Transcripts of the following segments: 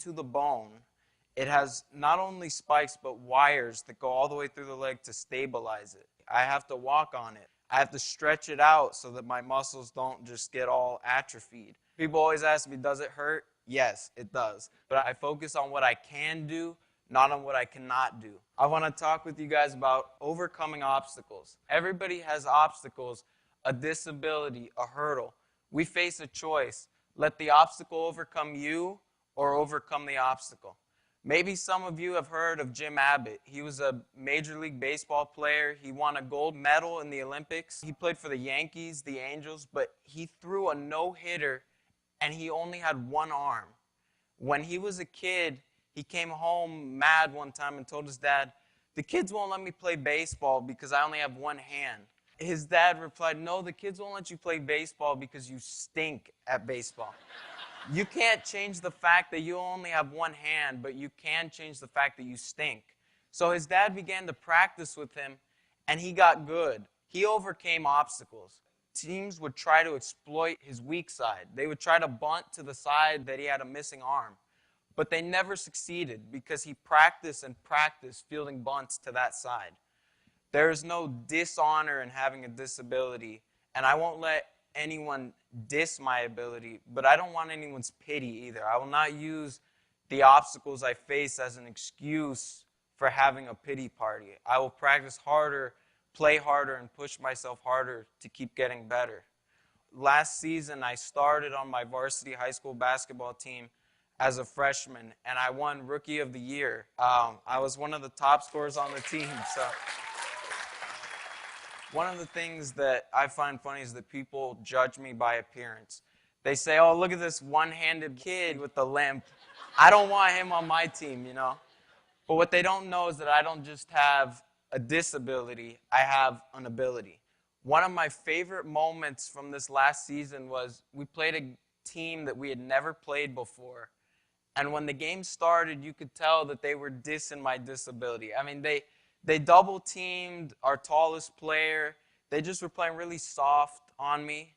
into the bone. It has not only spikes, but wires that go all the way through the leg to stabilize it. I have to walk on it. I have to stretch it out so that my muscles don't just get all atrophied. People always ask me, does it hurt? Yes, it does. But I focus on what I can do, not on what I cannot do. I want to talk with you guys about overcoming obstacles. Everybody has obstacles, a disability, a hurdle. We face a choice. Let the obstacle overcome you or overcome the obstacle. Maybe some of you have heard of Jim Abbott. He was a Major League Baseball player. He won a gold medal in the Olympics. He played for the Yankees, the Angels, but he threw a no-hitter and he only had one arm. When he was a kid, he came home mad one time and told his dad, "The kids won't let me play baseball because I only have one hand." His dad replied, "No, the kids won't let you play baseball because you stink at baseball." You can't change the fact that you only have one hand, but you can change the fact that you stink. So his dad began to practice with him, and he got good. He overcame obstacles. Teams would try to exploit his weak side. They would try to bunt to the side that he had a missing arm. But they never succeeded because he practiced and practiced fielding bunts to that side. There is no dishonor in having a disability, and I won't let anyone diss my ability, but I don't want anyone's pity either. I will not use the obstacles I face as an excuse for having a pity party. I will practice harder, play harder, and push myself harder to keep getting better. Last season, I started on my varsity high school basketball team as a freshman, and I won Rookie of the Year. I was one of the top scorers on the team, so... One of the things that I find funny is that people judge me by appearance. They say, "Oh, look at this one-handed kid with the limp. I don't want him on my team, you know." But what they don't know is that I don't just have a disability, I have an ability. One of my favorite moments from this last season was we played a team that we had never played before. And when the game started, you could tell that they were dissing my disability. I mean, they double-teamed our tallest player. They just were playing really soft on me.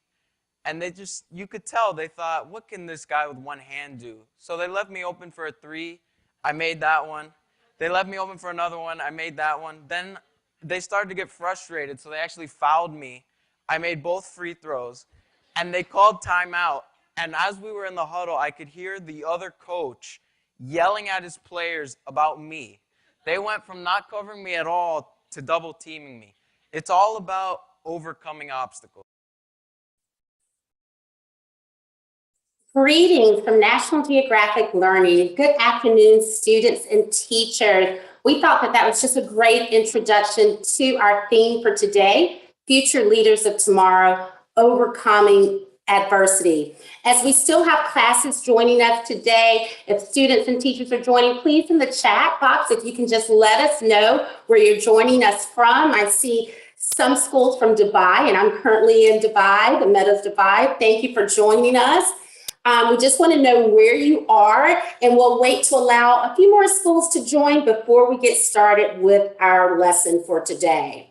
And you could tell, they thought, what can this guy with one hand do? So they left me open for a three. I made that one. They left me open for another one. I made that one. Then they started to get frustrated, so they actually fouled me. I made both free throws. And they called timeout. And as we were in the huddle, I could hear the other coach yelling at his players about me. They went from not covering me at all to double teaming me. It's all about overcoming obstacles. Greetings from National Geographic Learning. Good afternoon, students and teachers. We thought that was just a great introduction to our theme for today, Future Leaders of Tomorrow, Overcoming Adversity. As we still have classes joining us today, if students and teachers are joining, please in the chat box, if you can just let us know where you're joining us from. I see some schools from Dubai, and I'm currently in Dubai, the Meadows Dubai. Thank you for joining us. We just want to know where you are, and we'll wait to allow a few more schools to join before we get started with our lesson for today.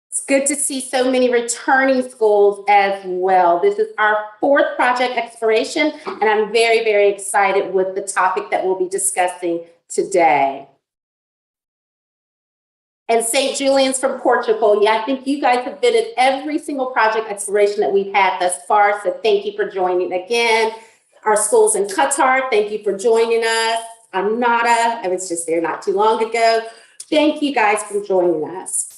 It's good to see so many returning schools as well. This is our fourth project exploration, and I'm very, very excited with the topic that we'll be discussing today. And St. Julian's from Portugal. Yeah, I think you guys have been at every single project exploration that we've had thus far, so thank you for joining again. Our schools in Qatar, thank you for joining us. I'm Nada, I was just there not too long ago. Thank you guys for joining us.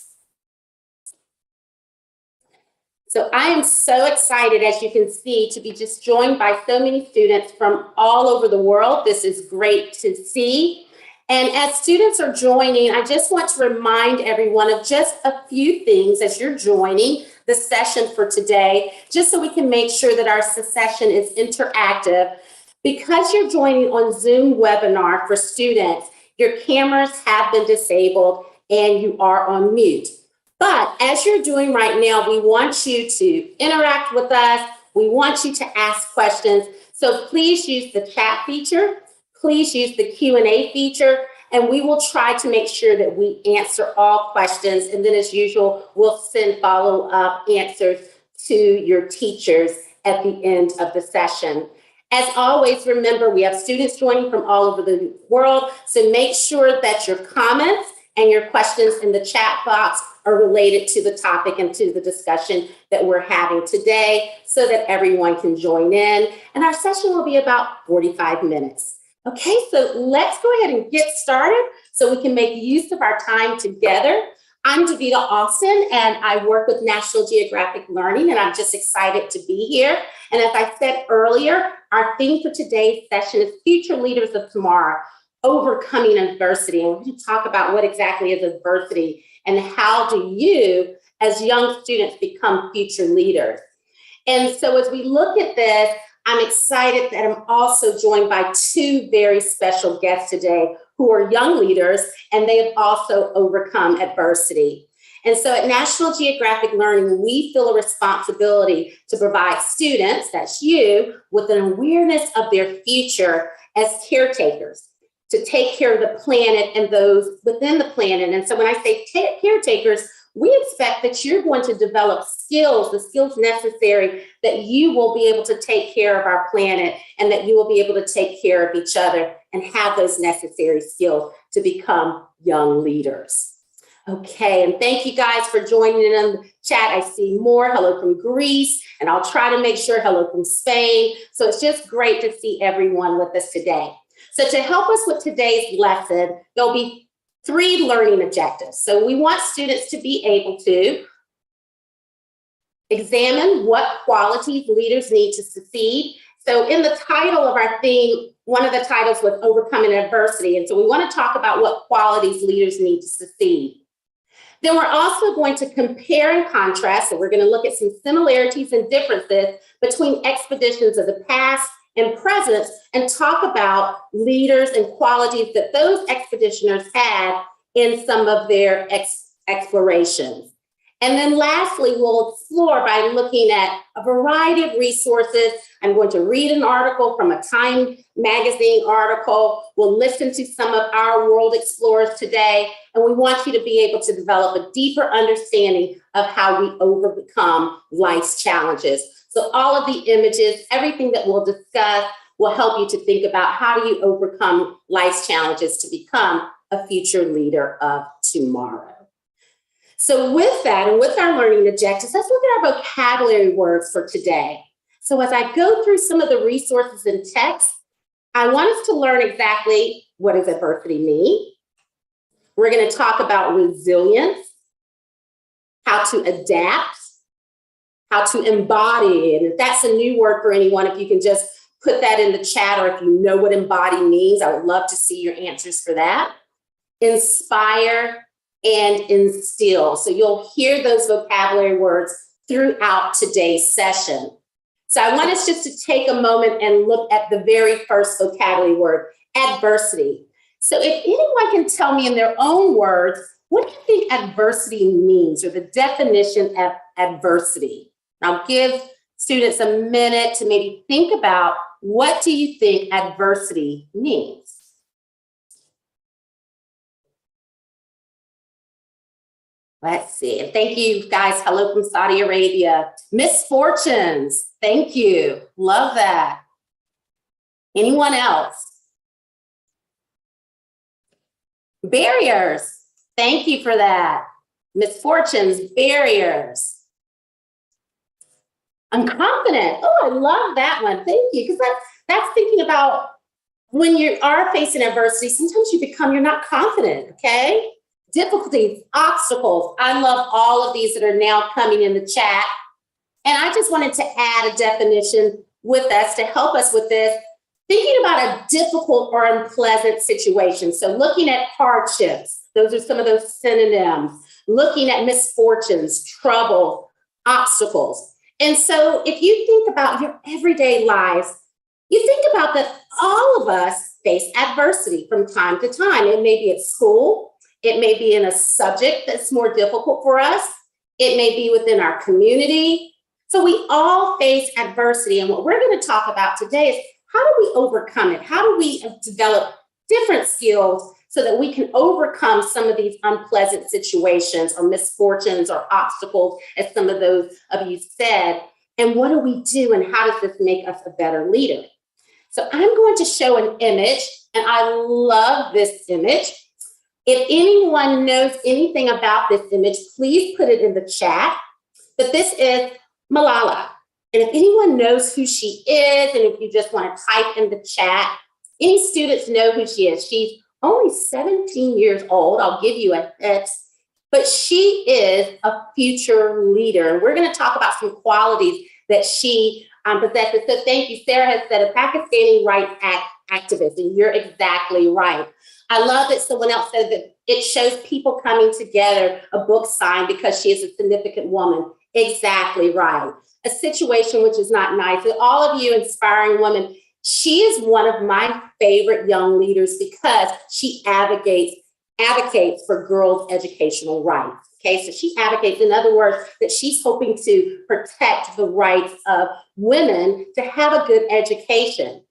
So I am so excited, as you can see, to be just joined by so many students from all over the world. This is great to see. And as students are joining, I just want to remind everyone of just a few things as you're joining the session for today, just so we can make sure that our session is interactive. Because you're joining on Zoom webinar for students, your cameras have been disabled and you are on mute. But as you're doing right now, we want you to interact with us. We want you to ask questions. So please use the chat feature. Please use the Q&A feature, and we will try to make sure that we answer all questions. And then as usual, we'll send follow-up answers to your teachers at the end of the session. As always, remember, we have students joining from all over the world, so make sure that your comments and your questions in the chat box are related to the topic and to the discussion that we're having today so that everyone can join in. And our session will be about 45 minutes. Okay, so let's go ahead and get started so we can make use of our time together. I'm DaVida Alston, and I work with National Geographic Learning, and I'm just excited to be here. And as I said earlier, our theme for today's session is Future Leaders of Tomorrow, Overcoming Adversity. And we're going to talk about what exactly is adversity and how do you, as young students, become future leaders. And so as we look at this, I'm excited that I'm also joined by two very special guests today who are young leaders, and they have also overcome adversity. And so at National Geographic Learning, we feel a responsibility to provide students, that's you, with an awareness of their future as caretakers, to take care of the planet and those within the planet. And so when I say caretakers, we expect that you're going to develop skills, the skills necessary that you will be able to take care of our planet and that you will be able to take care of each other and have those necessary skills to become young leaders. Okay, and thank you guys for joining in on the chat. I see more. Hello from Greece, and I'll try to make sure hello from Spain. So it's just great to see everyone with us today. So to help us with today's lesson, there'll be 3 learning objectives. So we want students to be able to examine what qualities leaders need to succeed. So in the title of our theme, one of the titles was Overcoming Adversity. And so we want to talk about what qualities leaders need to succeed. Then we're also going to compare and contrast. So we're going to look at some similarities and differences between expeditions of the past and present and talk about leaders and qualities that those expeditioners had in some of their explorations. And then lastly, we'll explore by looking at a variety of resources. I'm going to read an article from a Time magazine article. We'll listen to some of our world explorers today, and we want you to be able to develop a deeper understanding of how we overcome life's challenges. So all of the images, everything that we'll discuss will help you to think about how do you overcome life's challenges to become a future leader of tomorrow. So with that, and with our learning objectives, let's look at our vocabulary words for today. So as I go through some of the resources and text, I want us to learn exactly what does adversity mean. We're going to talk about resilience, how to adapt, how to embody. And if that's a new word for anyone, if you can just put that in the chat, or if you know what embody means, I would love to see your answers for that. Inspire and instill. So you'll hear those vocabulary words throughout today's session. So I want us just to take a moment and look at the very first vocabulary word, adversity. So if anyone can tell me in their own words, what do you think adversity means, or the definition of adversity? I'll give students a minute to maybe think about what do you think adversity means? Let's see. And thank you guys. Hello from Saudi Arabia. Misfortunes. Thank you. Love that. Anyone else? Barriers. Thank you for that. Misfortunes, barriers. Unconfident. Oh, I love that one. Thank you. Because that's thinking about when you are facing adversity, sometimes you're not confident, okay? Difficulties, obstacles. I love all of these that are now coming in the chat. And I just wanted to add a definition with us to help us with this. Thinking about a difficult or unpleasant situation. So looking at hardships, those are some of those synonyms. Looking at misfortunes, trouble, obstacles. And so if you think about your everyday lives, you think about that all of us face adversity from time to time. It may be at school. It may be in a subject that's more difficult for us. It may be within our community. So we all face adversity. And what we're going to talk about today is how do we overcome it? How do we develop different skills so that we can overcome some of these unpleasant situations or misfortunes or obstacles, as some of those of you said? And what do we do, and how does this make us a better leader? So I'm going to show an image, and I love this image. If anyone knows anything about this image, please put it in the chat. But this is Malala. And if anyone knows who she is, and if you just want to type in the chat, any students know who she is. She's only 17 years old. I'll give you a hint. But she is a future leader. We're going to talk about some qualities that she possesses. So thank you. Sarah has said a Pakistani rights activist, and you're exactly right. I love that someone else said that it shows people coming together, a book signed because she is a significant woman. Exactly right. A situation which is not nice. And all of you inspiring women, she is one of my favorite young leaders because she advocates for girls' educational rights. Okay, so she advocates, in other words, that she's hoping to protect the rights of women to have a good education.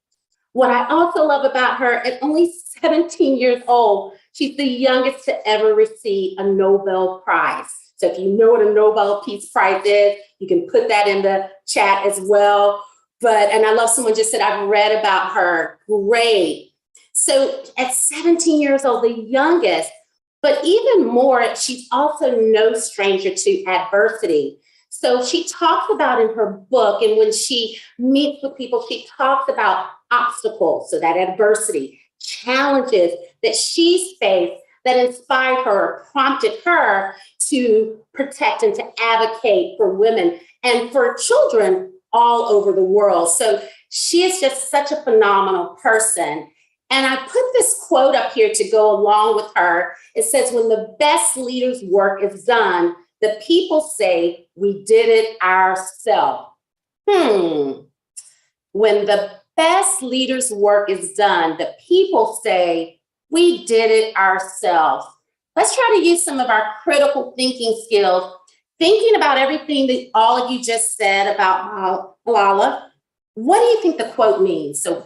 What I also love about her, at only 17 years old, she's the youngest to ever receive a Nobel Prize. So if you know what a Nobel Peace Prize is, you can put that in the chat as well. And I love someone just said, I've read about her. Great. So at 17 years old, the youngest, but even more, she's also no stranger to adversity. So she talks about in her book, and when she meets with people, she talks about obstacles, so that adversity, challenges that she's faced that inspired her, prompted her to protect and to advocate for women and for children all over the world. So she is just such a phenomenal person. And I put this quote up here to go along with her. It says, when the best leaders' work is done, the people say, we did it ourselves. When the best leaders' work is done, the people say, we did it ourselves. Let's try to use some of our critical thinking skills, thinking about everything that all of you just said about Malala. What do you think the quote means? So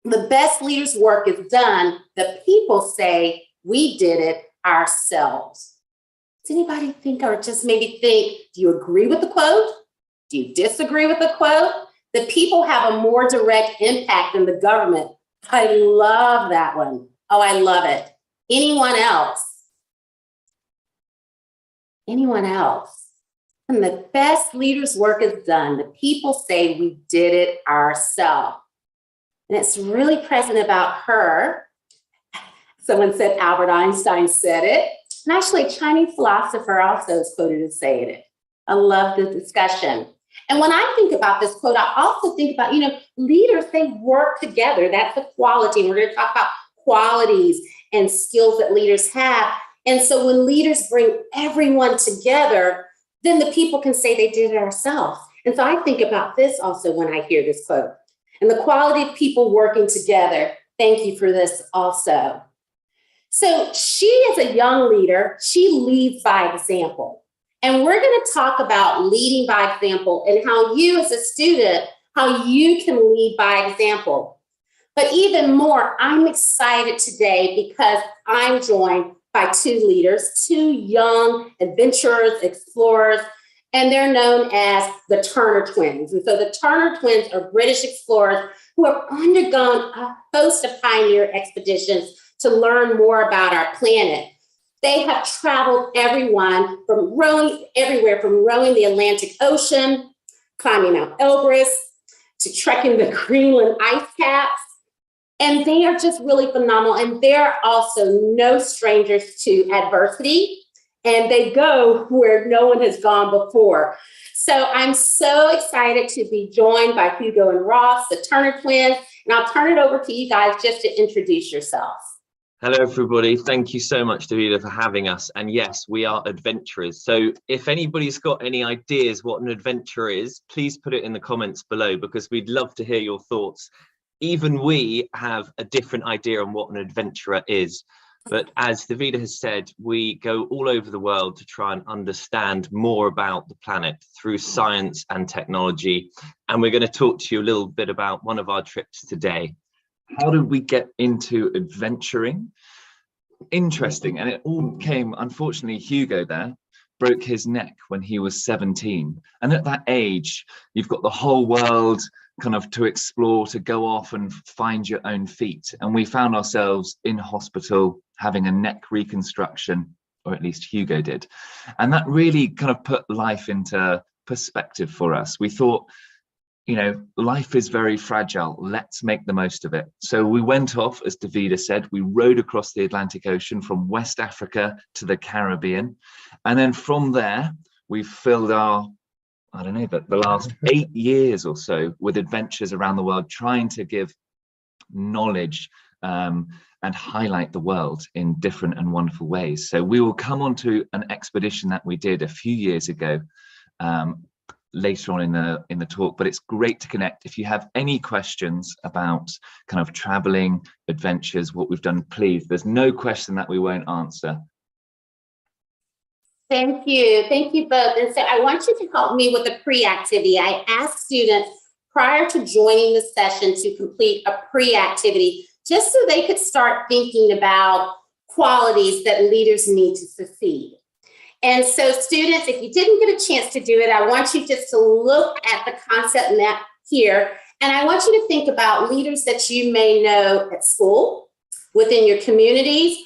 the best leaders' work is done. The people say, we did it ourselves. Does anybody think, or just maybe think, do you agree with the quote? Do you disagree with the quote? The people have a more direct impact than the government. I love that one. Oh, I love it. Anyone else? Anyone else? When the best leaders' work is done, the people say we did it ourselves. And it's really present about her. Someone said Albert Einstein said it. And actually, a Chinese philosopher also is quoted as saying it. I love the discussion. And when I think about this quote, I also think about, leaders, they work together. That's a quality. And we're going to talk about qualities and skills that leaders have. And so when leaders bring everyone together, then the people can say they did it ourselves. And so I think about this also when I hear this quote. And the quality of people working together. Thank you for this also. So she is a young leader. She leads by example. And we're going to talk about leading by example and how you as a student, how you can lead by example. But even more, I'm excited today because I'm joined by two leaders, two young adventurers, explorers, and they're known as the Turner Twins. And so the Turner Twins are British explorers who have undergone a host of pioneer expeditions to learn more about our planet. They have traveled everywhere from rowing the Atlantic Ocean, climbing Mount Elbrus, to trekking the Greenland ice caps. And they are just really phenomenal. And they're also no strangers to adversity. And they go where no one has gone before. So I'm so excited to be joined by Hugo and Ross, the Turner Twins. And I'll turn it over to you guys just to introduce yourselves. Hello, everybody. Thank you so much, DaVida, for having us. And yes, we are adventurers. So if anybody's got any ideas what an adventurer is, please put it in the comments below, because we'd love to hear your thoughts. Even we have a different idea on what an adventurer is. But as DaVida has said, we go all over the world to try and understand more about the planet through science and technology. And we're going to talk to you a little bit about one of our trips today. How did we get into adventuring? Interesting. And it all came, unfortunately, Hugo there broke his neck when he was 17. And at that age, you've got the whole world kind of to explore, to go off and find your own feet. And we found ourselves in hospital having a neck reconstruction, or at least Hugo did. And that really kind of put life into perspective for us. We thought, you know, life is very fragile. Let's make the most of it. So we went off, as DaVida said, we rowed across the Atlantic Ocean from West Africa to the Caribbean. And then from there, we've filled our, I don't know, but the last 8 years or so with adventures around the world, trying to give knowledge and highlight the world in different and wonderful ways. So we will come on to an expedition that we did a few years ago, later on in the talk, but it's great to connect. If you have any questions about kind of traveling, adventures, what we've done, please, there's no question that we won't answer. Thank you both. And so I want you to help me with a pre-activity. I asked students prior to joining the session to complete a pre-activity, just so they could start thinking about qualities that leaders need to succeed. And so students, if you didn't get a chance to do it, I want you just to look at the concept map here. And I want you to think about leaders that you may know at school, within your communities,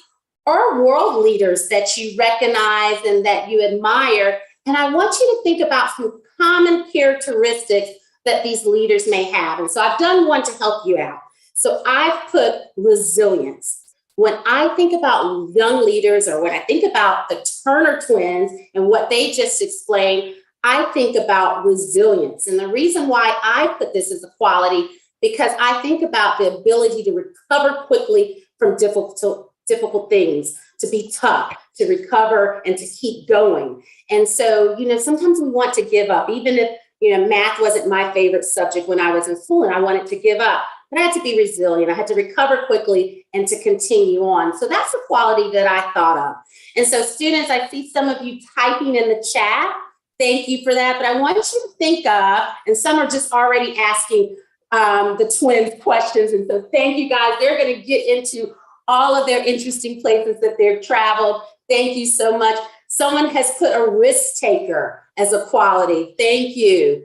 or world leaders that you recognize and that you admire. And I want you to think about some common characteristics that these leaders may have. And so I've done one to help you out. So I've put resilience. When I think about young leaders, or when I think about the Turner twins and what they just explained, I think about resilience. And the reason why I put this as a quality, because I think about the ability to recover quickly from difficult things, to be tough, to recover and to keep going. And so, you know, sometimes we want to give up, even if, you know, math wasn't my favorite subject when I was in school and I wanted to give up. But I had to be resilient. I had to recover quickly and to continue on. So that's a quality that I thought of. And so students, I see some of you typing in the chat. Thank you for that. But I want you to think of, and some are just already asking the twins questions. And so thank you guys. They're going to get into all of their interesting places that they've traveled. Thank you so much. Someone has put a risk taker as a quality. Thank you.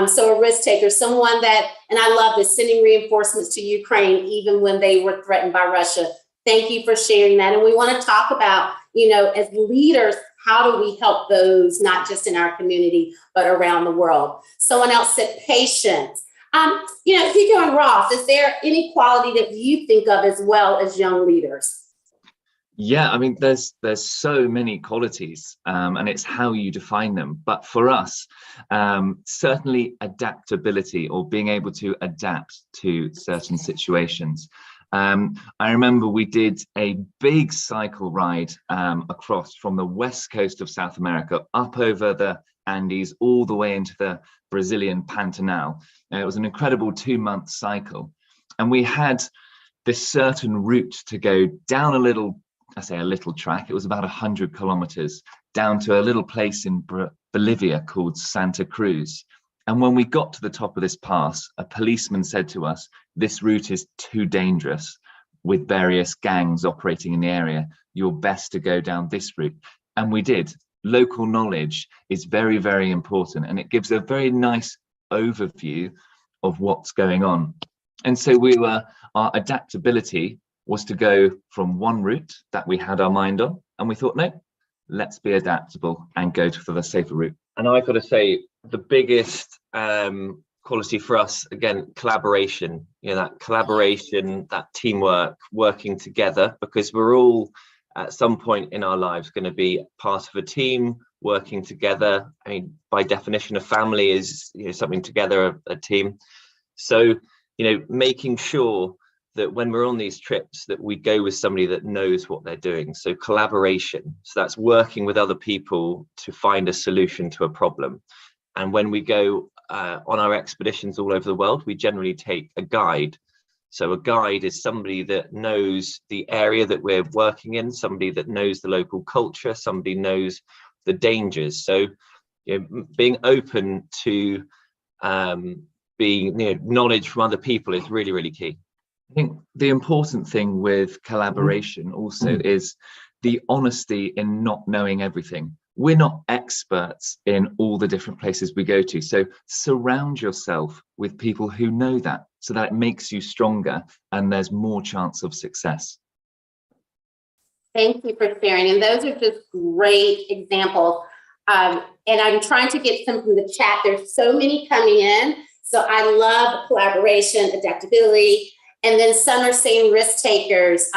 So a risk taker, someone that, and I love this, sending reinforcements to Ukraine, even when they were threatened by Russia. Thank you for sharing that. And we want to talk about, you know, as leaders, how do we help those, not just in our community, but around the world? Someone else said patience. You know, Hugo and Ross, is there any quality that you think of as well as young leaders? Yeah, I mean, there's so many qualities, and it's how you define them. But for us, certainly adaptability, or being able to adapt to certain situations. I remember we did a big cycle ride across from the west coast of South America up over the Andes all the way into the Brazilian Pantanal. It was an incredible 2-month cycle, and we had this certain route to go down a little, I say a little track, it was about 100 kilometers down to a little place in Bolivia called Santa Cruz. And when we got to the top of this pass, a policeman said to us, this route is too dangerous with various gangs operating in the area. You're best to go down this route. And we did. Local knowledge is very, very important. And it gives a very nice overview of what's going on. And so our adaptability was to go from one route that we had our mind on, and we thought, no, let's be adaptable and go for the safer route. And I've got to say, the biggest quality for us, again, collaboration. You know, that collaboration, that teamwork, working together, because we're all at some point in our lives going to be part of a team, working together. I mean, by definition, a family is, you know, something together, a team. So, you know, making sure that when we're on these trips that we go with somebody that knows what they're doing. So collaboration, so that's working with other people to find a solution to a problem. And when we go on our expeditions all over the world, we generally take a guide. So a guide is somebody that knows the area that we're working in, somebody that knows the local culture, somebody knows the dangers. So, you know, being open to being, you know, knowledge from other people is really, really key. I think the important thing with collaboration also is the honesty in not knowing everything. We're not experts in all the different places we go to. So surround yourself with people who know that, so that it makes you stronger and there's more chance of success. Thank you for sharing. And those are just great examples. And I'm trying to get some from the chat. There's so many coming in. So I love collaboration, adaptability. And then some are saying risk takers,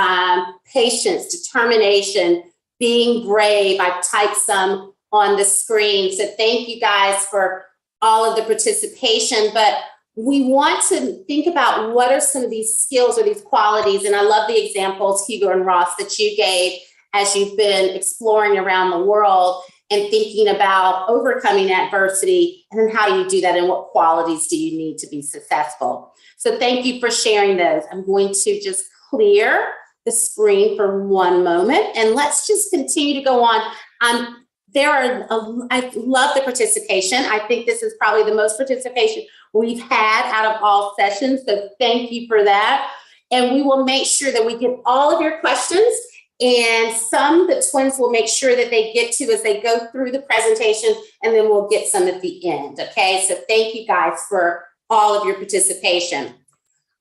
patience, determination, being brave. I've typed some on the screen. So thank you guys for all of the participation. But we want to think about what are some of these skills or these qualities. And I love the examples, Hugo and Ross, that you gave as you've been exploring around the world and thinking about overcoming adversity. And then how do you do that and what qualities do you need to be successful? So thank you for sharing those. I'm going to just clear the screen for one moment and let's just continue to go on. I love the participation. I think this is probably the most participation we've had out of all sessions. So thank you for that. And we will make sure that we get all of your questions, and some the twins will make sure that they get to as they go through the presentation, and then we'll get some at the end. Okay, so thank you guys for all of your participation.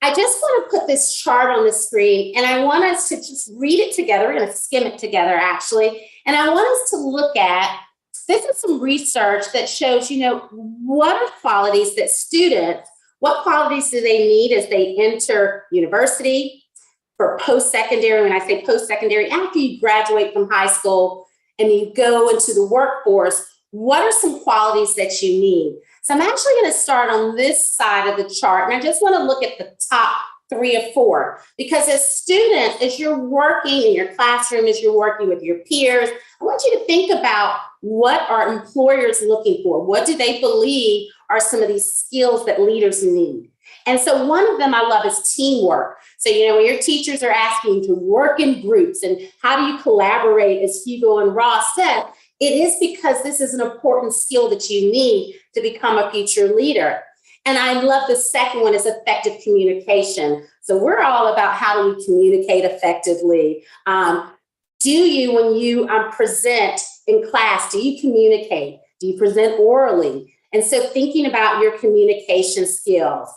I just want to put this chart on the screen, and I want us to just read it together. We're going to skim it together, actually. And I want us to look at, this is some research that shows, what are qualities that students, what qualities do they need as they enter university, for post-secondary. When I say post-secondary, after you graduate from high school and you go into the workforce, what are some qualities that you need? So I'm actually going to start on this side of the chart, and I just want to look at the top 3 or 4, because as students, as you're working in your classroom, as you're working with your peers, I want you to think about what are employers looking for? What do they believe are some of these skills that leaders need? And so one of them I love is teamwork. So, when your teachers are asking you to work in groups and how do you collaborate, as Hugo and Ross said, it is because this is an important skill that you need to become a future leader. And I love the second one is effective communication. So we're all about how do we communicate effectively. Do you, when you present in class, do you communicate? Do you present orally? And so thinking about your communication skills.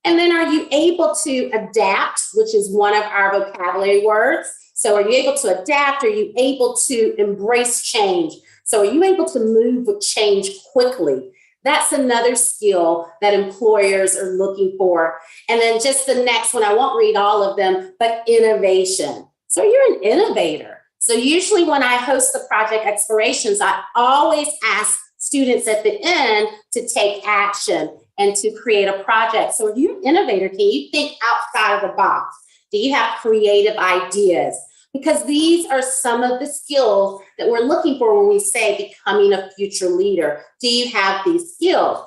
And then are you able to adapt, which is one of our vocabulary words? So are you able to adapt? Are you able to embrace change? So are you able to move with change quickly? That's another skill that employers are looking for. And then just the next one, I won't read all of them, but innovation. So you're an innovator. So usually when I host the project explorations, I always ask students at the end to take action and to create a project. So if you're an innovator, can you think outside of the box? Do you have creative ideas? Because these are some of the skills that we're looking for when we say becoming a future leader. Do you have these skills?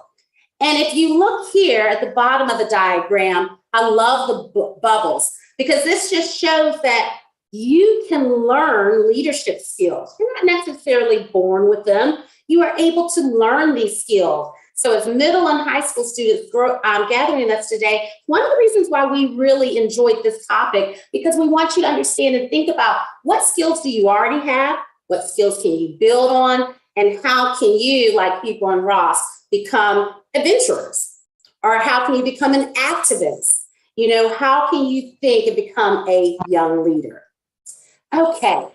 And if you look here at the bottom of the diagram, I love the bubbles, because this just shows that you can learn leadership skills. You're not necessarily born with them. You are able to learn these skills. So as middle and high school students gathering us today, one of the reasons why we really enjoyed this topic, because we want you to understand and think about what skills do you already have, what skills can you build on, and how can you, like Hugo and Ross, become adventurers? Or how can you become an activist? How can you think and become a young leader? Okay,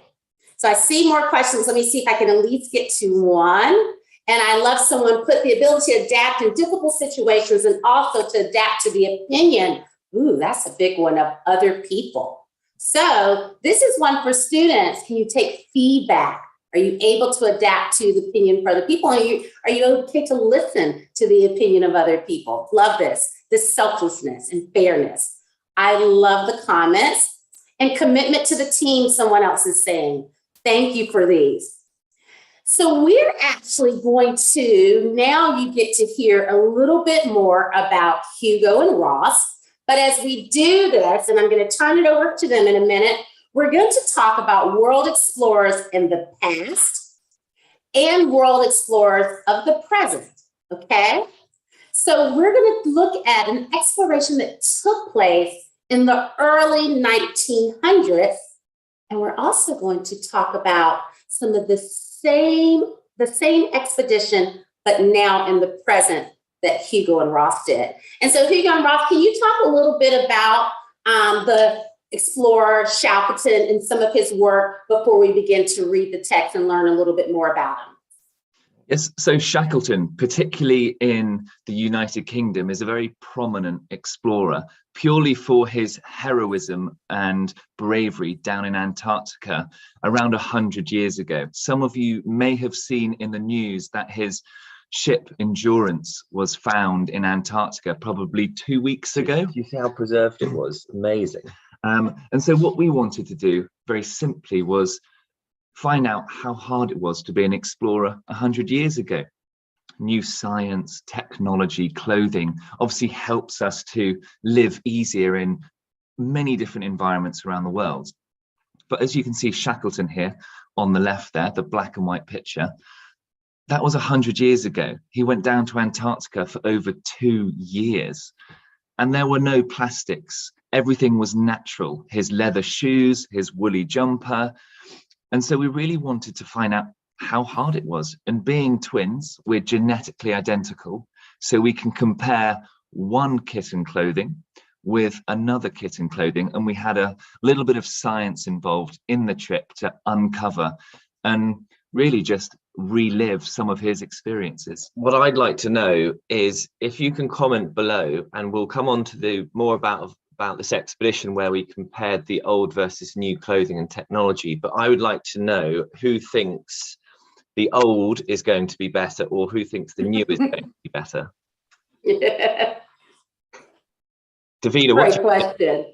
so I see more questions. Let me see if I can at least get to one. And I love someone put the ability to adapt in difficult situations and also to adapt to the opinion. Ooh, that's a big one, of other people. So this is one for students. Can you take feedback? Are you able to adapt to the opinion for other people? Are you okay to listen to the opinion of other people? Love this selflessness and fairness. I love the comments. And commitment to the team, someone else is saying. Thank you for these. So we're actually going to, now you get to hear a little bit more about Hugo and Ross. But as we do this, and I'm going to turn it over to them in a minute, we're going to talk about world explorers in the past and world explorers of the present, okay? So we're going to look at an exploration that took place in the early 1900s. And we're also going to talk about some of the same expedition, but now in the present that Hugo and Ross did. And so Hugo and Ross, can you talk a little bit about the explorer Shackleton and some of his work before we begin to read the text and learn a little bit more about him? Yes, so Shackleton, particularly in the United Kingdom, is a very prominent explorer, purely for his heroism and bravery down in Antarctica around 100 years ago. Some of you may have seen in the news that his ship Endurance was found in Antarctica probably 2 weeks ago. You see how preserved it was? Amazing. And so what we wanted to do very simply was find out how hard it was to be an explorer 100 years ago. New science, technology, clothing obviously helps us to live easier in many different environments around the world. But as you can see Shackleton here on the left there, the black and white picture, that was 100 years ago. He went down to Antarctica for over 2 years and there were no plastics. Everything was natural. His leather shoes, his woolly jumper. And so we really wanted to find out how hard it was. And being twins, we're genetically identical. So we can compare one kit and clothing with another kit and clothing. And we had a little bit of science involved in the trip to uncover and really just relive some of his experiences. What I'd like to know is if you can comment below, and we'll come on to the more about this expedition where we compared the old versus new clothing and technology, but I would like to know who thinks the old is going to be better or who thinks the new is going to be better. DaVida, Great question.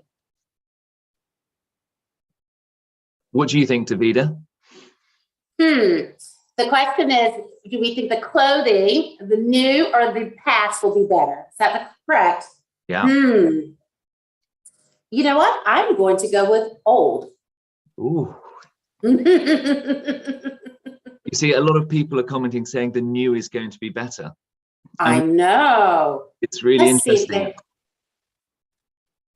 What do you think, DaVida? The question is, do we think the clothing, the new or the past, will be better? Is that correct? Yeah. You know what? I'm going to go with old. Ooh. You see, a lot of people are commenting saying the new is going to be better. I know. It's really interesting.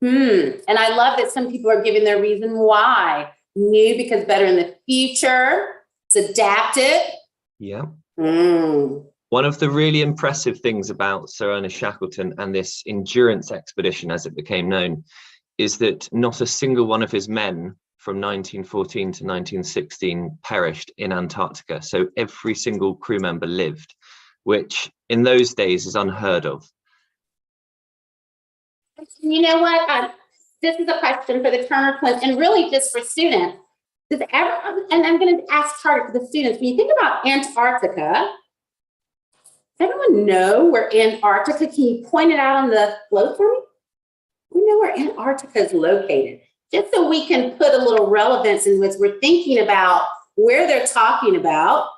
And I love that some people are giving their reason why. New because better in the future. It's adapted. Yeah. One of the really impressive things about Sir Ernest Shackleton and this endurance expedition, as it became known, is that not a single one of his men from 1914 to 1916 perished in Antarctica. So every single crew member lived, which in those days is unheard of. You know what? This is a question for the Turner twins and really just for students. And I'm going to ask target for the students. When you think about Antarctica, does everyone know where Antarctica? Can you point it out on the globe for me? We know where Antarctica is located, just so we can put a little relevance in which we're thinking about where they're talking about.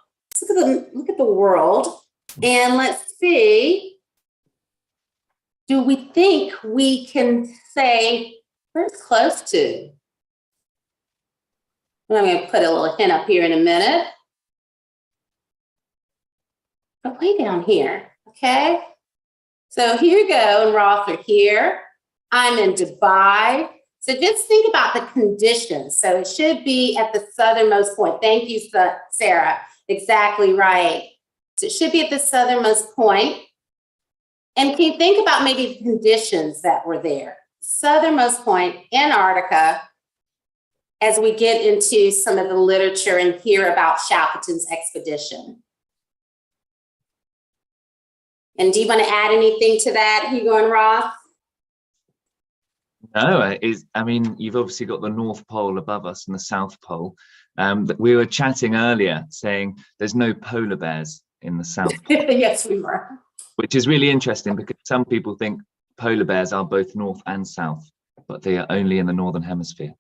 Let's look at the world and let's see. Do we think we can say where it's close to? I'm going to put a little hint up here in a minute. But way down here, okay? So Hugo and Ross are here. I'm in Dubai. So just think about the conditions. So it should be at the southernmost point. Thank you, Sarah. Exactly right. So it should be at the southernmost point. And can you think about maybe the conditions that were there? Southernmost point, Antarctica, as we get into some of the literature and hear about Shackleton's expedition. And do you want to add anything to that, Hugo and Ross? No, I mean, you've obviously got the North Pole above us and the South Pole. We were chatting earlier saying there's no polar bears in the South Pole. Yes, we were. Which is really interesting because some people think polar bears are both North and South, but they are only in the Northern Hemisphere.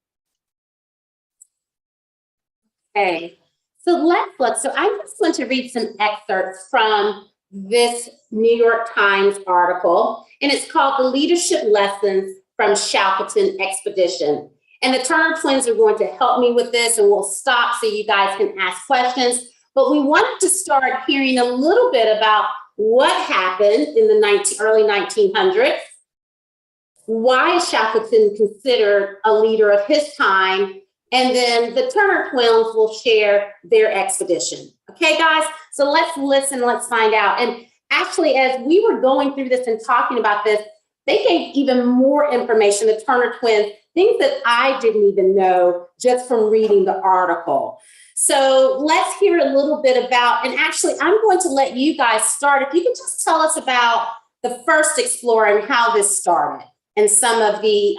Okay, so let's look. So I'm just going to read some excerpts from this New York Times article, and it's called The Leadership Lessons from Shackleton Expedition. And the Turner twins are going to help me with this, and we'll stop so you guys can ask questions. But we wanted to start hearing a little bit about what happened in the early 1900s, why Shackleton considered a leader of his time, and then the Turner twins will share their expedition. Okay, guys, so let's listen, let's find out. And actually, as we were going through this and talking about this, they gave even more information, the Turner twins, things that I didn't even know just from reading the article. So let's hear a little bit about, and actually I'm going to let you guys start. If you could just tell us about the first explorer and how this started and some of the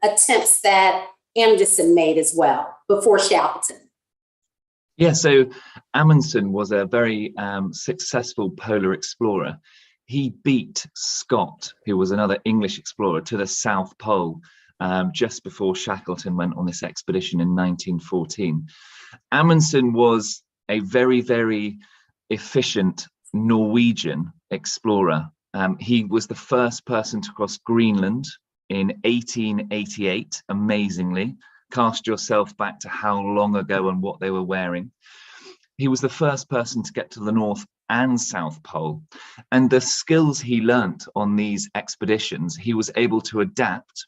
attempts that Amundsen made as well before Shackleton. Yeah, so Amundsen was a very successful polar explorer. He beat Scott, who was another English explorer, to the South Pole just before Shackleton went on this expedition in 1914. Amundsen was a very, very efficient Norwegian explorer. He was the first person to cross Greenland in 1888, amazingly. Cast yourself back to how long ago and what they were wearing. He was the first person to get to the North and South Pole. And the skills he learnt on these expeditions, he was able to adapt.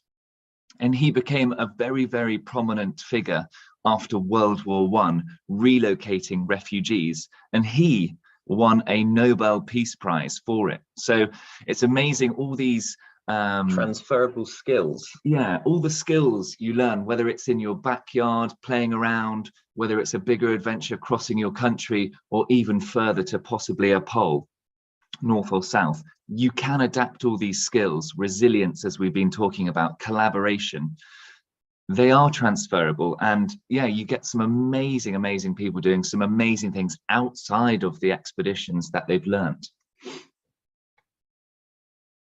And he became a very, very prominent figure after World War I, relocating refugees. And he won a Nobel Peace Prize for it. So it's amazing, all these transferable skills. Yeah, all the skills you learn, whether it's in your backyard, playing around, whether it's a bigger adventure crossing your country, or even further to possibly a pole, north or south, you can adapt all these skills. Resilience, as we've been talking about, collaboration, they are transferable. And yeah, you get some amazing, amazing people doing some amazing things outside of the expeditions that they've learned.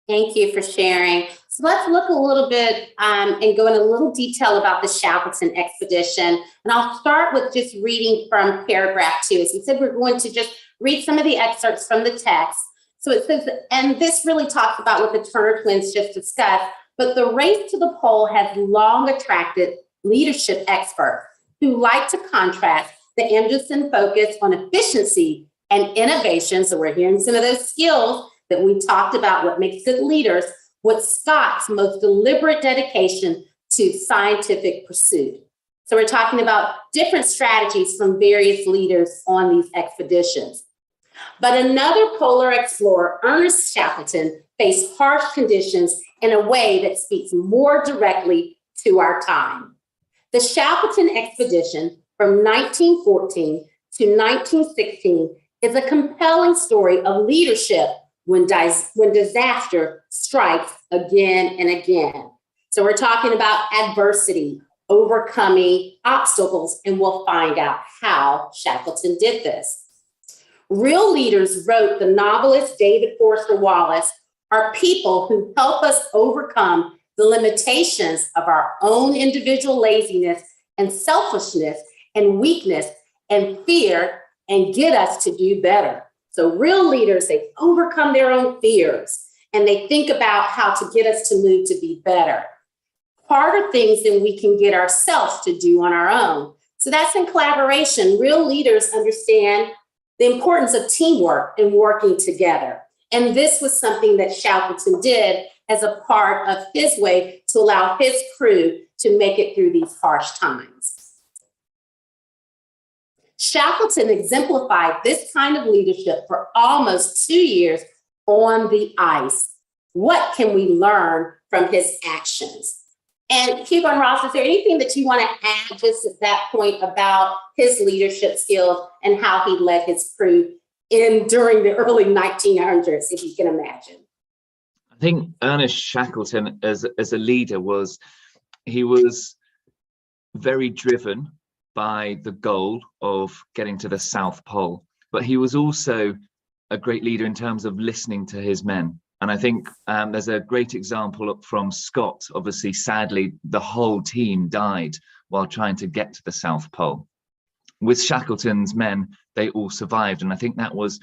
Thank you for sharing. So let's look a little bit and go in a little detail about the Shackleton expedition. And I'll start with just reading from paragraph 2. As we said, we're going to just read some of the excerpts from the text. So it says, and this really talks about what the Turner twins just discussed, but the race to the pole has long attracted leadership experts who like to contrast the Amundsen focus on efficiency and innovation. So we're hearing some of those skills that we talked about, what makes good leaders, with Scott's most deliberate dedication to scientific pursuit. So we're talking about different strategies from various leaders on these expeditions. But another polar explorer, Ernest Shackleton, faced harsh conditions in a way that speaks more directly to our time. The Shackleton expedition from 1914 to 1916 is a compelling story of leadership when disaster strikes again and again. So we're talking about adversity, overcoming obstacles, and we'll find out how Shackleton did this. Real leaders, wrote the novelist David Forster Wallace, are people who help us overcome the limitations of our own individual laziness and selfishness and weakness and fear and get us to do better. So real leaders, they overcome their own fears and they think about how to get us to move to be better. Harder things than we can get ourselves to do on our own. So that's in collaboration. Real leaders understand the importance of teamwork and working together. And this was something that Shackleton did as a part of his way to allow his crew to make it through these harsh times. Shackleton exemplified this kind of leadership for almost 2 years on the ice. What can we learn from his actions? And Hugo and Ross, is there anything that you want to add just at that point about his leadership skills and how he led his crew during the early 1900s, if you can imagine? I think Ernest Shackleton as a leader was very driven by the goal of getting to the South Pole, but he was also a great leader in terms of listening to his men. And I think there's a great example up from Scott. Obviously, sadly, the whole team died while trying to get to the South Pole. With Shackleton's men, they all survived. And I think that was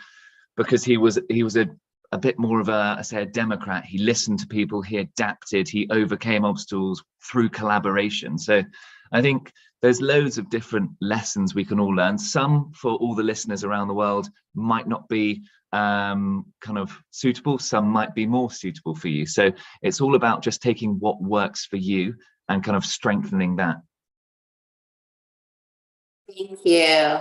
because he was a bit more of a Democrat. He listened to people, he adapted, he overcame obstacles through collaboration. So I think there's loads of different lessons we can all learn. Some for all the listeners around the world might not be kind of suitable. Some might be more suitable for you. So it's all about just taking what works for you and kind of strengthening that. Thank you.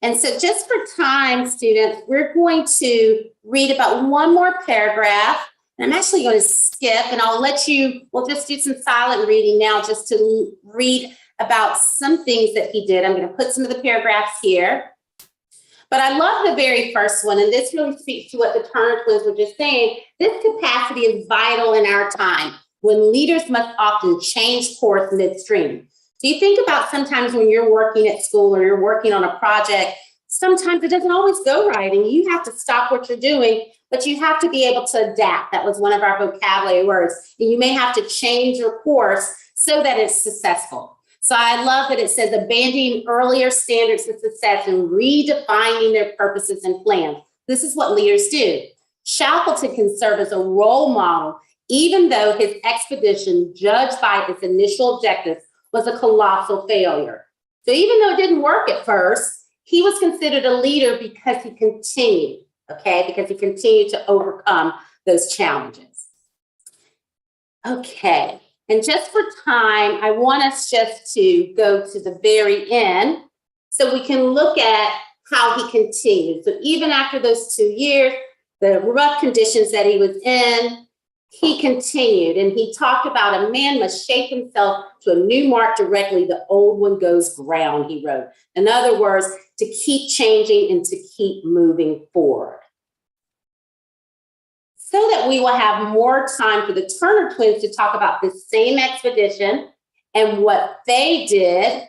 And so just for time, students, we're going to read about one more paragraph. And I'm actually going to skip, and I'll let you, we'll just do some silent reading now just to read about some things that he did. I'm going to put some of the paragraphs here. But I love the very first one, and this really speaks to what the Turner twins were just saying. This capacity is vital in our time when leaders must often change course midstream. So you think about sometimes when you're working at school or you're working on a project, sometimes it doesn't always go right and you have to stop what you're doing, but you have to be able to adapt. That was one of our vocabulary words. And you may have to change your course so that it's successful. So I love that it says abandoning earlier standards of success and redefining their purposes and plans. This is what leaders do. Shackleton can serve as a role model, even though his expedition, judged by its initial objectives, was a colossal failure. So even though it didn't work at first, he was considered a leader because he continued, because he continued to overcome those challenges. Okay. And just for time, I want us just to go to the very end so we can look at how he continued. So even after those 2 years, the rough conditions that he was in, he continued. And he talked about a man must shape himself to a new mark directly. The old one goes ground, he wrote. In other words, to keep changing and to keep moving forward. So that we will have more time for the Turner twins to talk about this same expedition and what they did,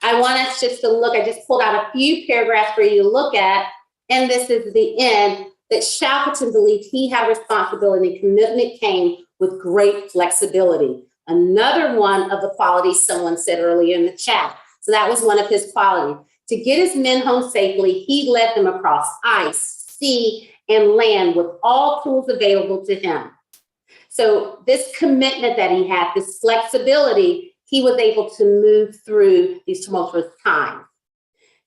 I want us just to look, I just pulled out a few paragraphs for you to look at, and this is the end, that Shackleton believed he had responsibility and commitment came with great flexibility. Another one of the qualities someone said earlier in the chat. So that was one of his qualities. To get his men home safely, he led them across ice, sea, and land with all tools available to him. So this commitment that he had, this flexibility, he was able to move through these tumultuous times.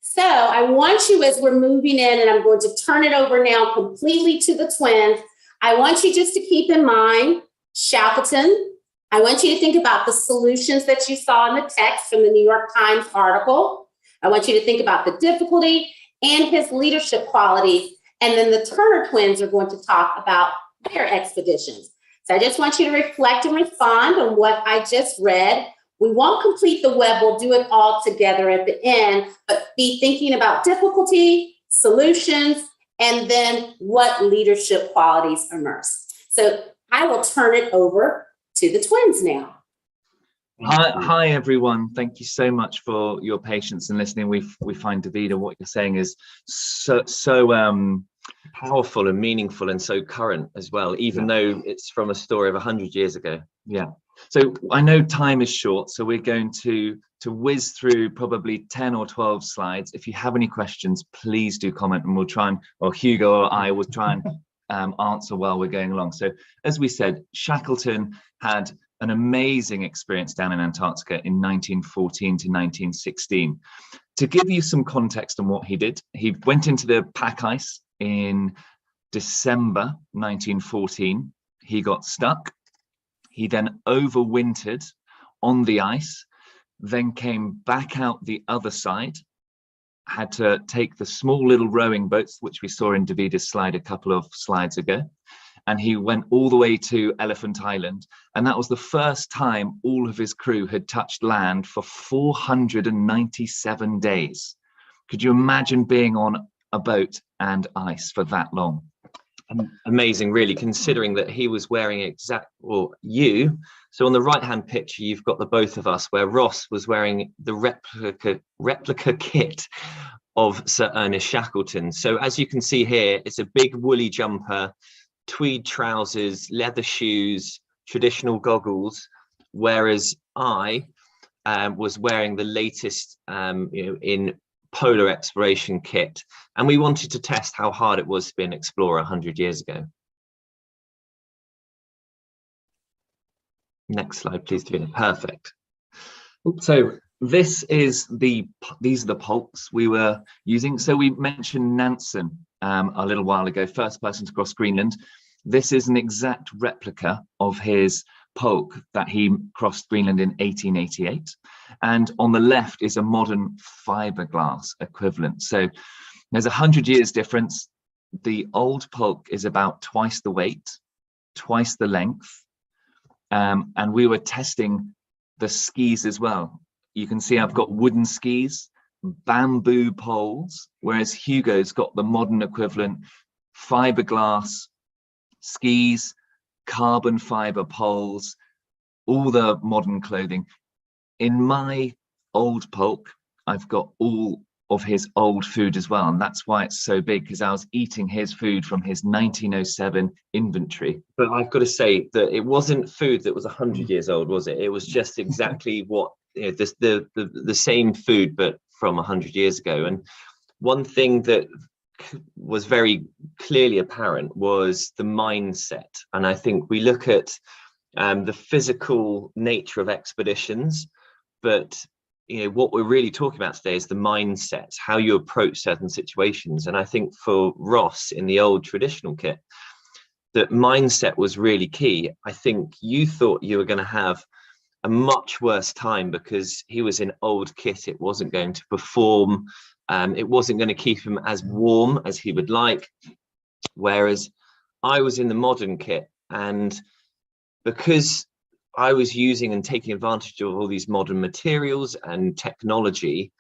So I want you, as we're moving in, and I'm going to turn it over now completely to the twins, I want you just to keep in mind Shackleton. I want you to think about the solutions that you saw in the text from the New York Times article. I want you to think about the difficulty and his leadership qualities. And then the Turner twins are going to talk about their expeditions. So I just want you to reflect and respond on what I just read. We won't complete the web, we'll do it all together at the end, but be thinking about difficulty, solutions, and then what leadership qualities emerge. So I will turn it over to the twins now. Hi everyone. Thank you so much for your patience and listening. We find, DaVida, what you're saying is so powerful and meaningful and so current as well, even though it's from a story of 100 years ago. Yeah. So I know time is short, so we're going to whiz through probably 10 or 12 slides. If you have any questions, please do comment, and we'll try and, or Hugo or I will try and answer while we're going along. So as we said, Shackleton had an amazing experience down in Antarctica in 1914 to 1916. To give you some context on what he did, he went into the pack ice in December 1914. He got stuck. He then overwintered on the ice, then came back out the other side, had to take the small little rowing boats, which we saw in DaVida's slide a couple of slides ago. And he went all the way to Elephant Island. And that was the first time all of his crew had touched land for 497 days. Could you imagine being on a boat and ice for that long? Amazing, really, considering that he was wearing so on the right hand picture you've got the both of us, where Ross was wearing the replica kit of Sir Ernest Shackleton. So as you can see here, it's a big woolly jumper, tweed trousers, leather shoes, traditional goggles, whereas I was wearing the latest in polar exploration kit, and we wanted to test how hard it was to be an explorer 100 years ago. Next slide, please, DaVida. Perfect. So these are the pulps we were using. So we mentioned Nansen a little while ago, first person to cross Greenland. This is an exact replica of his pulk that he crossed Greenland in 1888. And on the left is a modern fiberglass equivalent. So there's 100 years difference. The old pulk is about twice the weight, twice the length. And we were testing the skis as well. You can see I've got wooden skis, bamboo poles, whereas Hugo's got the modern equivalent, fiberglass skis, carbon fiber poles, all the modern clothing. In my old pulk, I've got all of his old food as well, and that's why it's so big, because I was eating his food from his 1907 inventory. But I've got to say that it wasn't food that was 100 years old, was it? It was just exactly what, you know, the same food, but from 100 years ago. And one thing that was very clearly apparent was the mindset. And I think we look at the physical nature of expeditions, but you know, what we're really talking about today is the mindset, how you approach certain situations. And I think for Ross in the old traditional kit, that mindset was really key. I think you thought you were going to have a much worse time because he was in old kit. It wasn't going to perform. It wasn't going to keep him as warm as he would like. Whereas I was in the modern kit, and because I was using and taking advantage of all these modern materials and technology,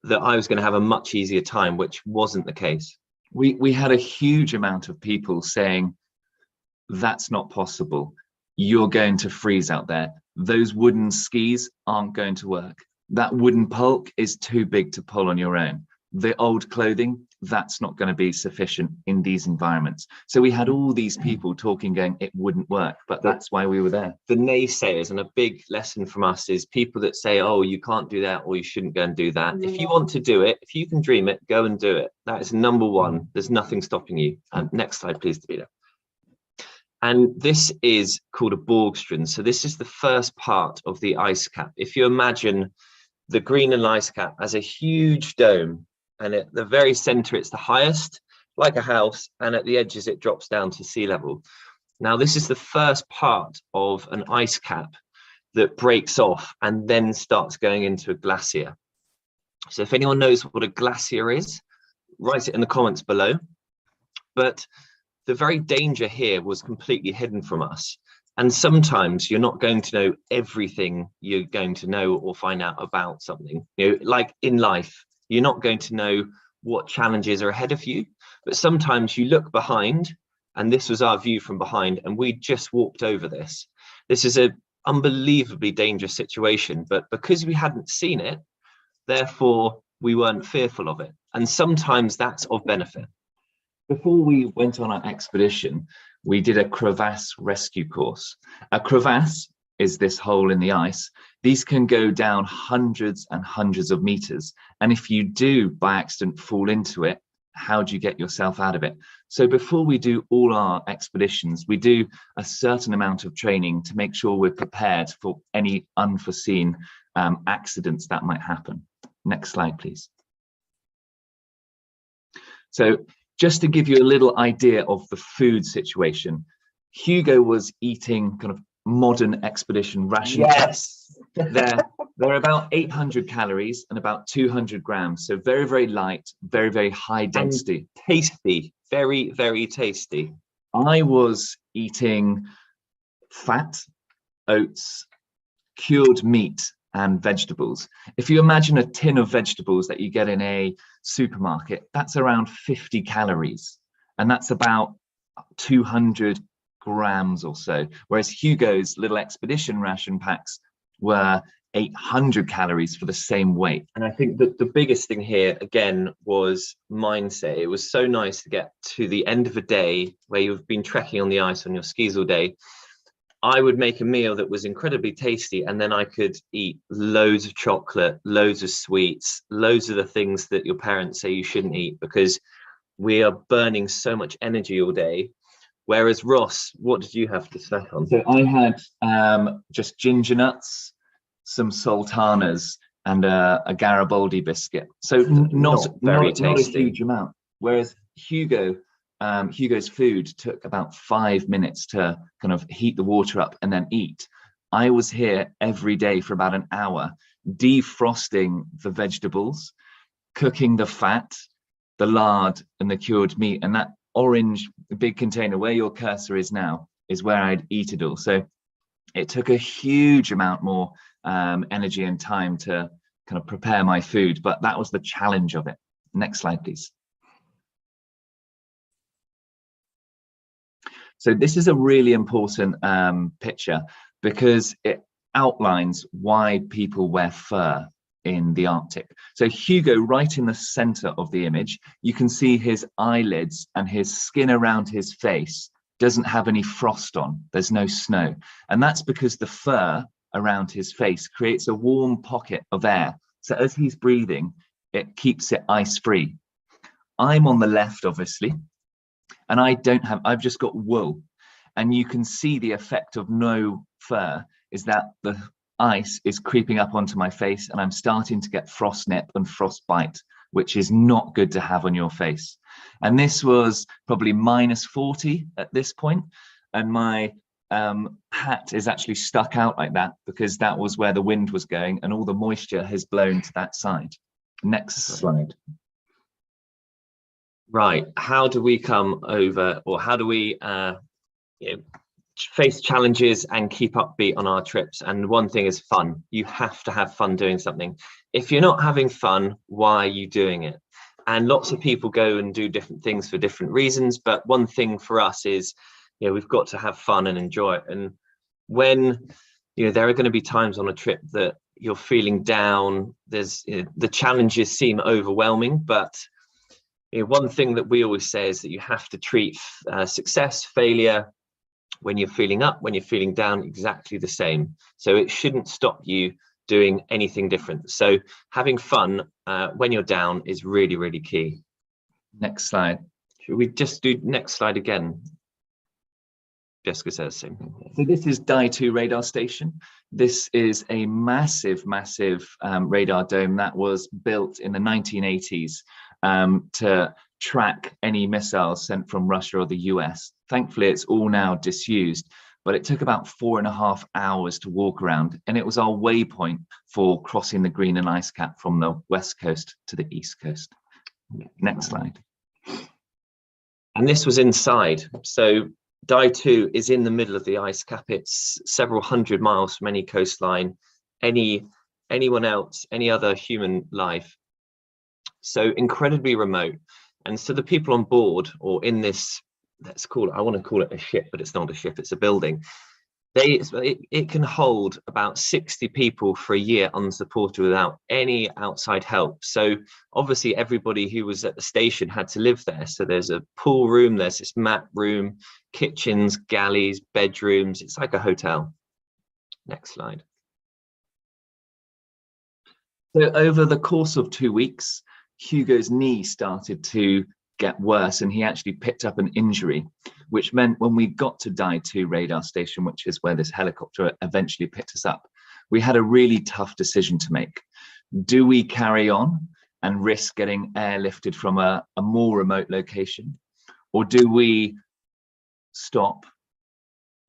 that I was going to have a much easier time, which wasn't the case. We had a huge amount of people saying, that's not possible. You're going to freeze out there. Those wooden skis aren't going to work. That wooden pulk is too big to pull on your own. The old clothing, that's not going to be sufficient in these environments. So we had all these people talking, going, it wouldn't work, but that's why we were there. The naysayers, and a big lesson from us is people that say, oh, you can't do that, or you shouldn't go and do that. If you want to do it, if you can dream it, go and do it. That is number one. There's nothing stopping you. Next slide, please, DaVida. And this is called a Borgstrand. So this is the first part of the ice cap. If you imagine the Greenland ice cap as a huge dome, and at the very center, it's the highest, like a house, and at the edges, it drops down to sea level. Now, this is the first part of an ice cap that breaks off and then starts going into a glacier. So if anyone knows what a glacier is, write it in the comments below. But the very danger here was completely hidden from us. And sometimes you're not going to know everything you're going to know or find out about something. You know, like in life, you're not going to know what challenges are ahead of you, but sometimes you look behind, and this was our view from behind, and we just walked over this. This is an unbelievably dangerous situation, but because we hadn't seen it, therefore we weren't fearful of it. And sometimes that's of benefit. Before we went on our expedition, we did a crevasse rescue course. A crevasse is this hole in the ice. These can go down hundreds and hundreds of meters. And if you do by accident fall into it, how do you get yourself out of it? So before we do all our expeditions, we do a certain amount of training to make sure we're prepared for any unforeseen accidents that might happen. Next slide, please. So just to give you a little idea of the food situation, Hugo was eating kind of modern expedition ration. Yes, they're about 800 calories and about 200 grams. So very, very light, very, very high density. And tasty, very, very tasty. I was eating fat, oats, cured meat, and vegetables. If you imagine a tin of vegetables that you get in a supermarket, that's around 50 calories. And that's about 200 grams or so, whereas Hugo's little expedition ration packs were 800 calories for the same weight. And I think that the biggest thing here again was mindset. It was so nice to get to the end of a day where you've been trekking on the ice on your skis all day. I would make a meal that was incredibly tasty, and then I could eat loads of chocolate, loads of sweets, loads of the things that your parents say you shouldn't eat because we are burning so much energy all day. Whereas Ross, what did you have to snack on? So I had just ginger nuts, some sultanas, and a Garibaldi biscuit. So not very tasty. Not a huge amount. Whereas Hugo's food took about 5 minutes to kind of heat the water up and then eat. I was here every day for about an hour, defrosting the vegetables, cooking the fat, the lard, and the cured meat. And that orange big container where your cursor is now is where I'd eat it all. So it took a huge amount more energy and time to kind of prepare my food, but that was the challenge of it. Next slide, please. So this is a really important picture because it outlines why people wear fur in the Arctic. So Hugo, right in the center of the image, you can see his eyelids and his skin around his face doesn't have any frost on. There's no snow. And that's because the fur around his face creates a warm pocket of air. So as he's breathing, it keeps it ice-free. I'm on the left, obviously, and I've just got wool. And you can see the effect of no fur is that the ice is creeping up onto my face and I'm starting to get frostnip and frostbite, which is not good to have on your face. And this was probably -40 at this point, and my hat is actually stuck out like that because that was where the wind was going and all the moisture has blown to that side. Next slide. Right, how do we come over, or how do we face challenges and keep upbeat on our trips? And one thing is fun. You have to have fun doing something. If you're not having fun, why are you doing it? And lots of people go and do different things for different reasons, but one thing for us is, we've got to have fun and enjoy it. And when there are going to be times on a trip that you're feeling down, there's the challenges seem overwhelming, but one thing that we always say is that you have to treat success, failure, when you're feeling up, when you're feeling down, exactly the same. So it shouldn't stop you doing anything different. So having fun when you're down is really, really key. Next slide. Should we just do next slide again? Jessica says the same thing. So this is DAI-2 radar station. This is a massive, massive radar dome that was built in the 1980s to track any missiles sent from Russia or the US. Thankfully, it's all now disused, but it took about 4.5 hours to walk around, and it was our waypoint for crossing the Greenland ice cap from the west coast to the east coast. Next slide. And this was inside. So DAI-2 is in the middle of the ice cap. It's several hundred miles from any coastline, anyone else, any other human life. So incredibly remote. And so the people on board, or in this, I want to call it a ship, but it's not a ship, it's a building. It can hold about 60 people for a year unsupported without any outside help. So obviously everybody who was at the station had to live there. So there's a pool room, there's this mat room, kitchens, galleys, bedrooms. It's like a hotel. Next slide. So over the course of 2 weeks, Hugo's knee started to get worse and he actually picked up an injury, which meant when we got to DAI-2 radar station, which is where this helicopter eventually picked us up, we had a really tough decision to make. Do we carry on and risk getting airlifted from a more remote location? Or do we stop,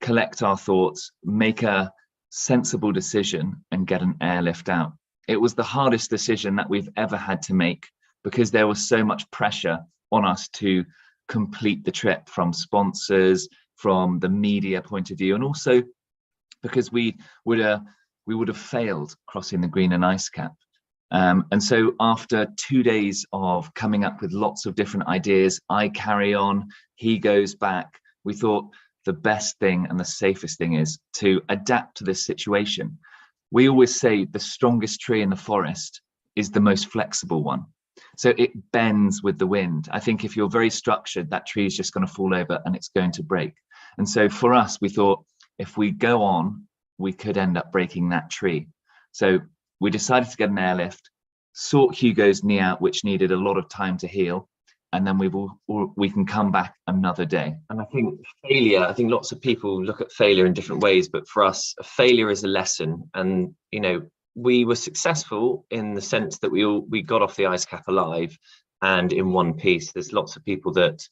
collect our thoughts, make a sensible decision and get an airlift out? It was the hardest decision that we've ever had to make because there was so much pressure on us to complete the trip from sponsors, from the media point of view, and also because we would have failed crossing the Greenland ice cap. And so after 2 days of coming up with lots of different ideas, I carry on, he goes back, we thought the best thing and the safest thing is to adapt to this situation. We always say the strongest tree in the forest is the most flexible one. So it bends with the wind. I think if you're very structured, that tree is just going to fall over and it's going to break. And so for us, we thought if we go on, we could end up breaking that tree. So we decided to get an airlift, sort Hugo's knee out, which needed a lot of time to heal. And then we can come back another day. And I think failure, I think lots of people look at failure in different ways, but for us, a failure is a lesson. And, we were successful in the sense that we got off the ice cap alive and in one piece. There's lots of people that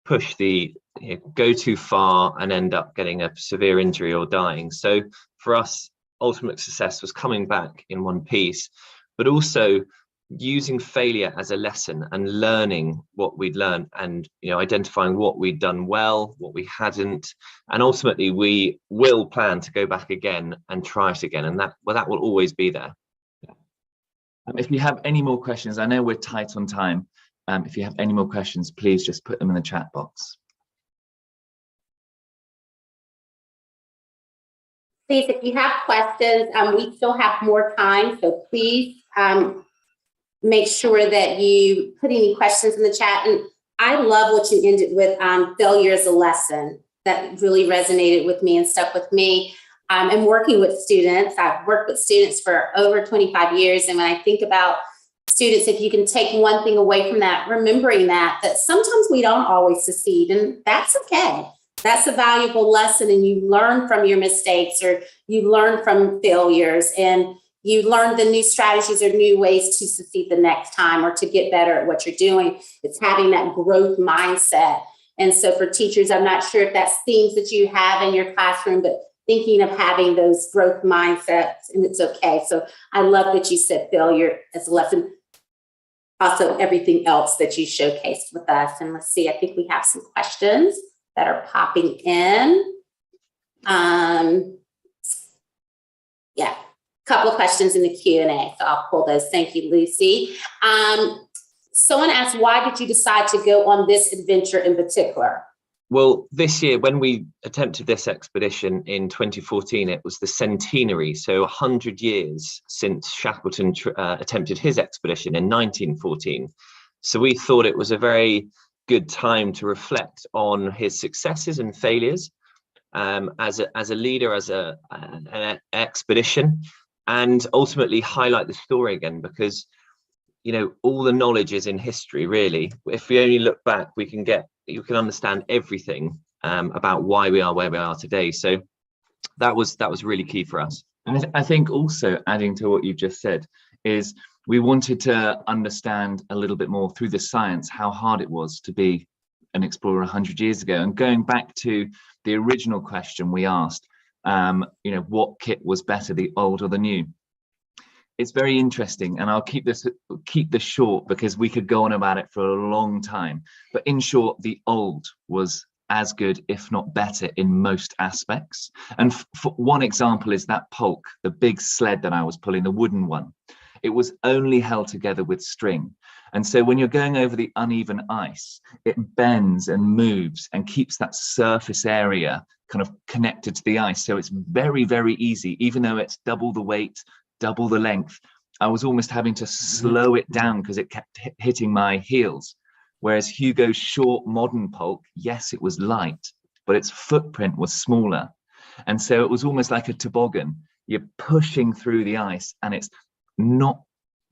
go too far and end up getting a severe injury or dying. So for us, ultimate success was coming back in one piece, but also using failure as a lesson and learning what we'd learned, and identifying what we'd done well, what we hadn't, and ultimately we will plan to go back again and try it again, and that will always be there. If you have any more questions, I know we're tight on time. If you have any more questions, please just put them in the chat box. Please, if you have questions, we still have more time, so please make sure that you put any questions in the chat. And I love what you ended with, failure is a lesson. That really resonated with me and stuck with me. And working with students, I've worked with students for over 25 years. And when I think about students, if you can take one thing away from that, remembering that sometimes we don't always succeed, and that's okay. That's a valuable lesson, and you learn from your mistakes, or you learn from failures, and you learn the new strategies or new ways to succeed the next time or to get better at what you're doing. It's having that growth mindset. And so for teachers, I'm not sure if that's themes that you have in your classroom, but thinking of having those growth mindsets, and it's okay. So I love that you said failure as a lesson. Also, everything else that you showcased with us. And let's see, I think we have some questions that are popping in. Yeah, a couple of questions in the Q&A, so I'll pull those. Thank you, Lucy. Someone asked, why did you decide to go on this adventure in particular? Well, this year, when we attempted this expedition in 2014, it was the centenary, so 100 years since Shackleton attempted his expedition in 1914. So we thought it was a very good time to reflect on his successes and failures as a leader, as an expedition, and ultimately highlight the story again, because all the knowledge is in history, really. If we only look back, you can understand everything about why we are where we are today. So that was really key for us. And I think also, adding to what you've just said, is we wanted to understand a little bit more through the science how hard it was to be an explorer 100 years ago. And going back to the original question we asked, what kit was better, the old or the new? It's very interesting, and I'll keep this short because we could go on about it for a long time. But in short, the old was as good, if not better, in most aspects. And for one example is that polk, the big sled that I was pulling, the wooden one. It was only held together with string. And so when you're going over the uneven ice, it bends and moves and keeps that surface area kind of connected to the ice. So it's very, very easy, even though it's double the weight, double the length. I was almost having to slow it down because it kept hitting my heels. Whereas Hugo's short modern polk, yes, it was light, but its footprint was smaller. And so it was almost like a toboggan. You're pushing through the ice and it's not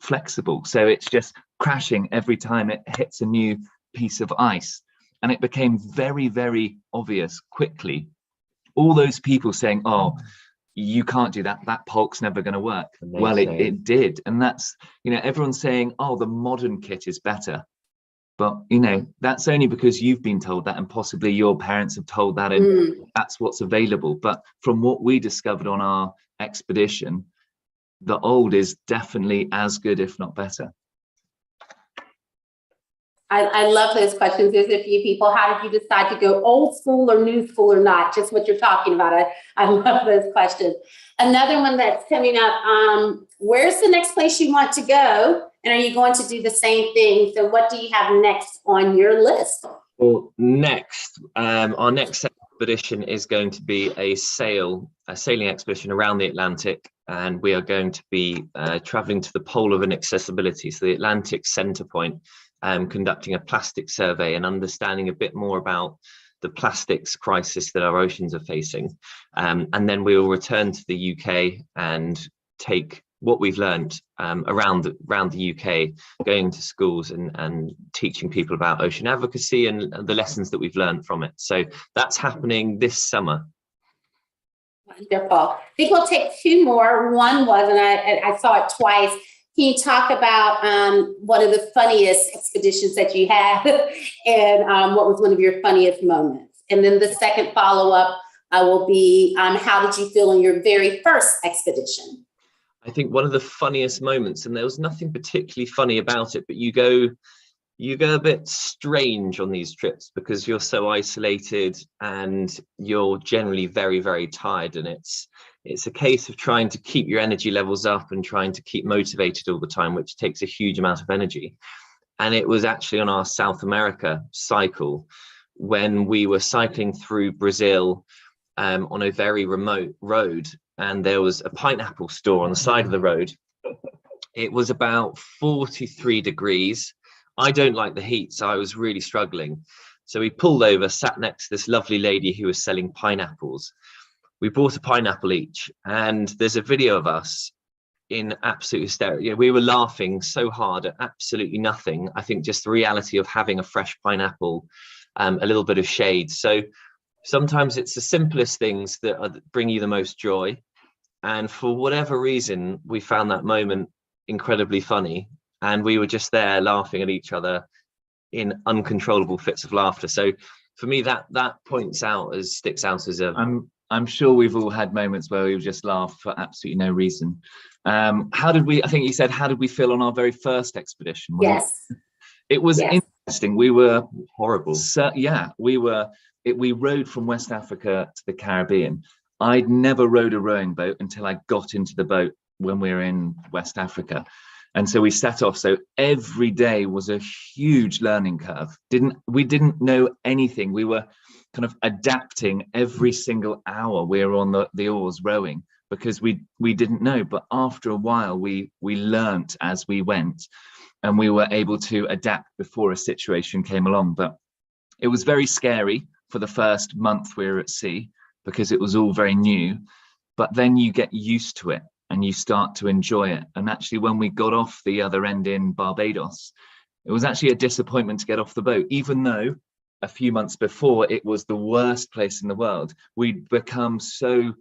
flexible. So it's just crashing every time it hits a new piece of ice. And it became very, very obvious quickly. All those people saying, oh, you can't do that, that polk's never going to work. Well, it did. And that's, everyone's saying, oh, the modern kit is better. But, that's only because you've been told that, and possibly your parents have told that, and that's what's available. But from what we discovered on our expedition, the old is definitely as good, if not better. I love those questions. There's a few people. How did you decide to go old school or new school or not? Just what you're talking about. I love those questions. Another one that's coming up. Where's the next place you want to go? And are you going to do the same thing? So what do you have next on your list? Well, our next expedition is going to be a sailing expedition around the Atlantic. And we are going to be traveling to the pole of inaccessibility, so the Atlantic center point. Conducting a plastic survey and understanding a bit more about the plastics crisis that our oceans are facing. And then we will return to the UK and take what we've learned around the UK, going to schools and teaching people about ocean advocacy and the lessons that we've learned from it. So that's happening this summer. Wonderful. I think we'll take two more. One was, and I saw it twice, Can you talk about one of the funniest expeditions that you had and what was one of your funniest moments? And then the second follow-up will be how did you feel on your very first expedition? I think one of the funniest moments, and there was nothing particularly funny about it, but you go a bit strange on these trips because you're so isolated and you're generally very, very tired, and it's a case of trying to keep your energy levels up and trying to keep motivated all the time, which takes a huge amount of energy. And it was actually on our South America cycle when we were cycling through Brazil on a very remote road, and there was a pineapple store on the side of the road. It was about 43 degrees. I don't like the heat, so I was really struggling. So we pulled over, sat next to this lovely lady who was selling pineapples. We bought a pineapple each, and there's a video of us in absolute hysteria. We were laughing so hard at absolutely nothing. I think just the reality of having a fresh pineapple, a little bit of shade. So sometimes it's the simplest things that bring you the most joy. And for whatever reason, we found that moment incredibly funny. And we were just there laughing at each other in uncontrollable fits of laughter. So for me, that sticks out as a... I'm sure we've all had moments where we've just laughed for absolutely no reason. I think you said, how did we feel on our very first expedition? Yes. It was interesting. We were horrible. So, yeah, we rowed from West Africa to the Caribbean. I'd never rowed a rowing boat until I got into the boat when we were in West Africa. And so we set off. So every day was a huge learning curve. We didn't know anything. We were kind of adapting every single hour we were on the oars rowing because we didn't know. But after a while, we learnt as we went, and we were able to adapt before a situation came along. But it was very scary for the first month we were at sea because it was all very new. But then you get used to it and you start to enjoy it. And actually, when we got off the other end in Barbados, it was actually a disappointment to get off the boat, even though a few months before it was the worst place in the world. We'd become so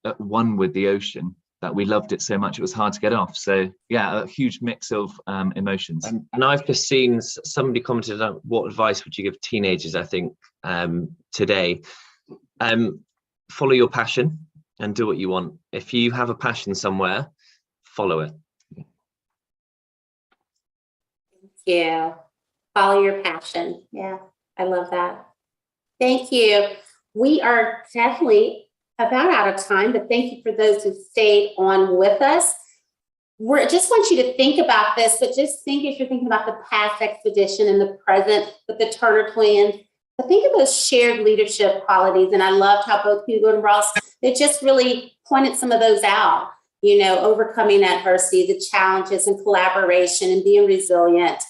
at one with the ocean that we loved it so much it was hard to get off. So yeah, a huge mix of emotions. And I've just seen somebody commented on what advice would you give teenagers, I think, today. Follow your passion and do what you want. If you have a passion somewhere, follow it. Thank you. Follow your passion. Yeah, I love that. Thank you. We are definitely about out of time, but thank you for those who stayed on with us. I just want you to think about this, but just think if you're thinking about the past expedition and the present with the Turner twins, but think of those shared leadership qualities. And I loved how both Hugo and Ross, they just really pointed some of those out, overcoming adversity, the challenges and collaboration and being resilient.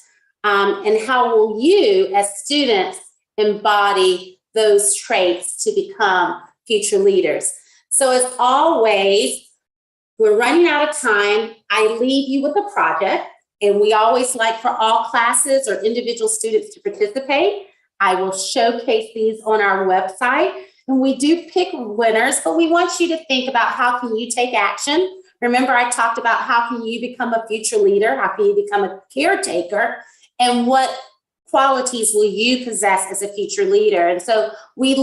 And how will you as students embody those traits to become future leaders? So as always, we're running out of time. I leave you with a project, and we always like for all classes or individual students to participate. I will showcase these on our website, and we do pick winners, but we want you to think about how can you take action. Remember, I talked about how can you become a future leader? How can you become a caretaker? And what qualities will you possess as a future leader? And so we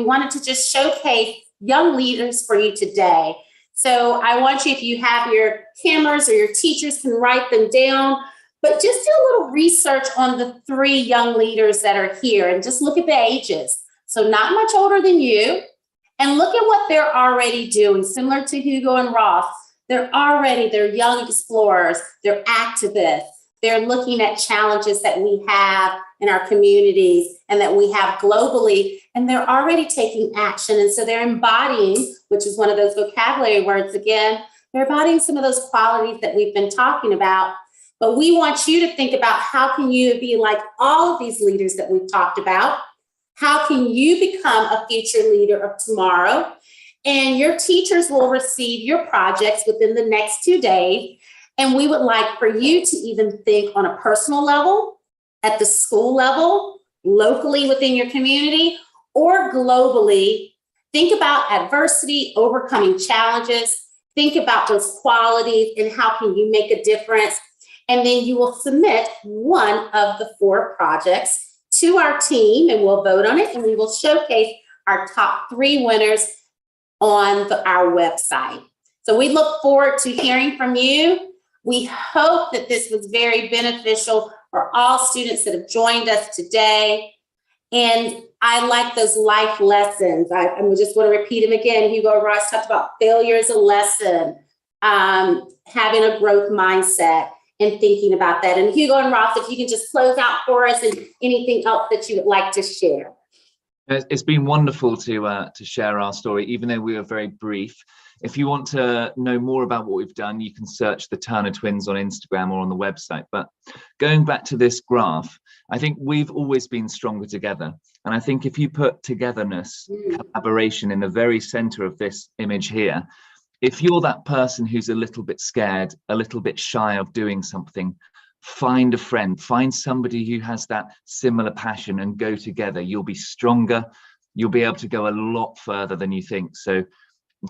wanted to just showcase young leaders for you today. So I want you, if you have your cameras or your teachers can write them down, but just do a little research on the 3 young leaders that are here and just look at the ages. So not much older than you, and look at what they're already doing, similar to Hugo and Ross. They're young explorers, they're activists. They're looking at challenges that we have in our communities and that we have globally, and they're already taking action. And so they're embodying, which is one of those vocabulary words again, they're embodying some of those qualities that we've been talking about. But we want you to think about how can you be like all of these leaders that we've talked about? How can you become a future leader of tomorrow? And your teachers will receive your projects within the next 2 days. And we would like for you to even think on a personal level, at the school level, locally within your community, or globally. Think about adversity, overcoming challenges, think about those qualities and how can you make a difference. And then you will submit one of the 4 projects to our team, and we'll vote on it, and we will showcase our top 3 winners on our website. So we look forward to hearing from you. We hope that this was very beneficial for all students that have joined us today. And I like those life lessons. I just want to repeat them again. Hugo and Ross talked about failure as a lesson, having a growth mindset, and thinking about that. And Hugo and Ross, if you can just close out for us and anything else that you would like to share. It's been wonderful to share our story, even though we were very brief. If you want to know more about what we've done, you can search the Turner Twins on Instagram or on the website. But going back to this graph, I think we've always been stronger together. And I think if you put togetherness, collaboration in the very center of this image here, if you're that person who's a little bit scared, a little bit shy of doing something, find a friend, find somebody who has that similar passion and go together. You'll be stronger. You'll be able to go a lot further than you think. So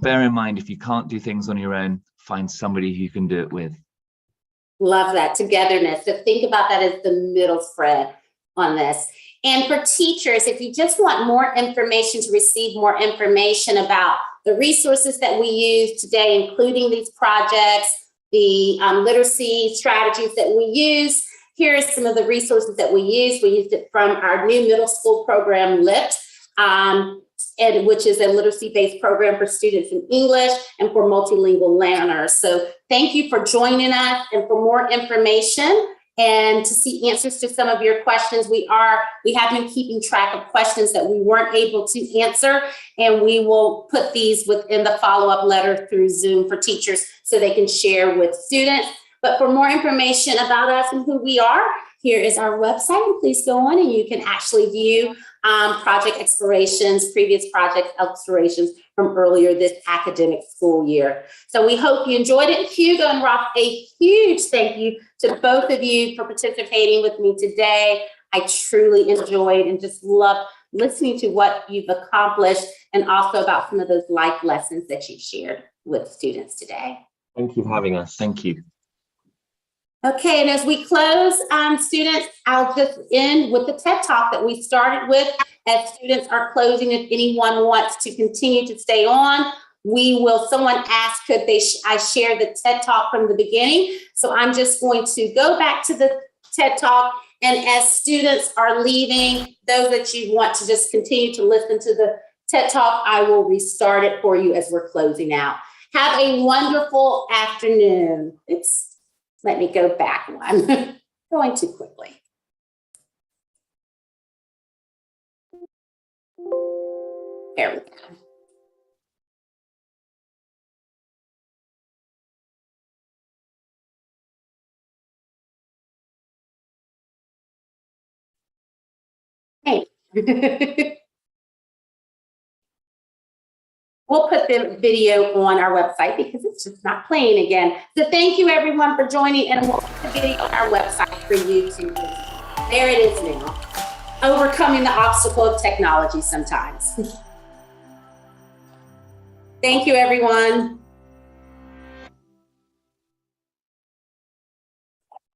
bear in mind, if you can't do things on your own, find somebody who you can do it with. Love that, togetherness. So think about that as the middle thread on this. And for teachers, if you just want more information, to receive more information about the resources that we use today, including these projects, the literacy strategies that we use, here are some of the resources that we use. We used it from our new middle school program, LIT, which is a literacy-based program for students in English and for multilingual learners. So thank you for joining us. And for more information and to see answers to some of your questions, we have been keeping track of questions that we weren't able to answer, and we will put these within the follow-up letter through Zoom for teachers so they can share with students. But for more information about us and who we are, here is our website, and please go on and you can actually view project explorations, previous project explorations from earlier this academic school year. So we hope you enjoyed it. Hugo and Ross, a huge thank you to both of you for participating with me today. I truly enjoyed and just loved listening to what you've accomplished and also about some of those life lessons that you've shared with students today. Thank you for having us. Thank you. Okay, and as we close, students, I'll just end with the TED Talk that we started with. As students are closing, if anyone wants to continue to stay on, someone asked, could I share the TED Talk from the beginning? So I'm just going to go back to the TED Talk, and as students are leaving, those that you want to just continue to listen to the TED Talk, I will restart it for you as we're closing out. Have a wonderful afternoon. Let me go back one. Going too quickly. There we go. Hey. We'll put the video on our website because it's just not playing again. So thank you everyone for joining, and we'll put the video on our website for you to use. There it is now. Overcoming the obstacle of technology sometimes. Thank you everyone.